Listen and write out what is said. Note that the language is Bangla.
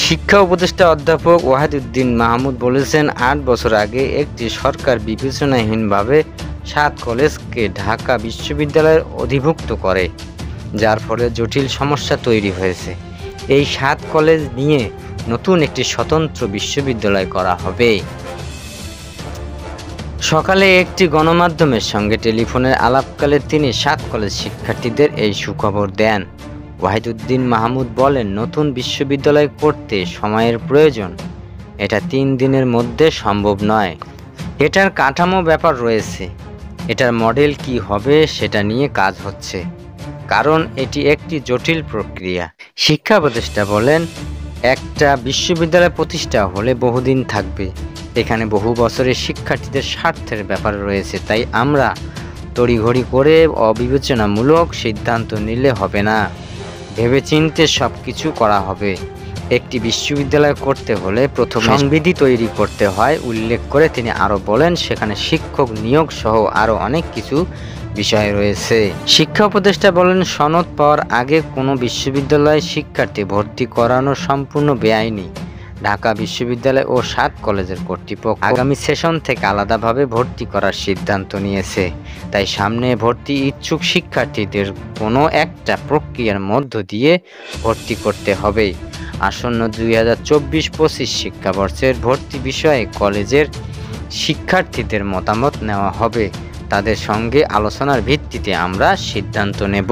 শিক্ষা উপদেষ্টা অধ্যাপক ওয়াহিদউদ্দিন মাহমুদ বলেছেন, ৮ বছর আগে একটি সরকার বিবেচনাহীনভাবে ৭ কলেজকে ঢাকা বিশ্ববিদ্যালয়ের অধিভুক্ত করে, যার ফলে জটিল সমস্যা তৈরি হয়েছে। এই ৭ কলেজ নিয়ে নতুন একটি স্বতন্ত্র বিশ্ববিদ্যালয় করা হবে। সকালে একটি গণমাধ্যমের সঙ্গে টেলিফোনের আলাপকালে তিনি ৭ কলেজ শিক্ষার্থীদের এই সুখবর দেন। ওয়াহিদউদ্দিন মাহমুদ বলেন, নতুন বিশ্ববিদ্যালয় করতে সময়ের প্রয়োজন। এটা ৩ দিনের মধ্যে সম্ভব নয়। এটার কাঠামো ব্যাপার রয়েছে। এটার মডেল কি হবে সেটা নিয়ে কাজ হচ্ছে, কারণ এটি একটি জটিল প্রক্রিয়া। শিক্ষা উপদেষ্টা বলেন, একটা বিশ্ববিদ্যালয় প্রতিষ্ঠা হলে বহুদিন থাকবে। এখানে বহু বছরের শিক্ষার্থীদের স্বার্থের ব্যাপার রয়েছে, তাই আমরা তড়িঘড়ি করে অবিবেচনামূলক সিদ্ধান্ত নিলে হবে না। ভেবেচিন্তে সব কিছু করা হবে। একটি বিশ্ববিদ্যালয় করতে হলে প্রথমে সংবিধি তৈরি করতে হয় উল্লেখ করে তিনি আরও বলেন, সেখানে শিক্ষক নিয়োগ সহ আরও অনেক কিছু বিষয় রয়েছে। শিক্ষা উপদেষ্টা বলেন, সনদ পাওয়ার আগে কোনো বিশ্ববিদ্যালয়ে শিক্ষার্থী ভর্তি করানো সম্পূর্ণ বেআইনি। ঢাকা বিশ্ববিদ্যালয় ও ৭ কলেজের কর্তৃপক্ষ আগামী সেশন থেকে আলাদাভাবে ভর্তি করার সিদ্ধান্ত নিয়েছে। তাই সামনে ভর্তি ইচ্ছুক শিক্ষার্থীদের কোনো একটা প্রক্রিয়ার মধ্য দিয়ে ভর্তি করতে হবে। আসন্ন 2024-25 শিক্ষাবর্ষের ভর্তি বিষয়ে কলেজের শিক্ষার্থীদের মতামত নেওয়া হবে। তাদের সঙ্গে আলোচনার ভিত্তিতে আমরা সিদ্ধান্ত নেব।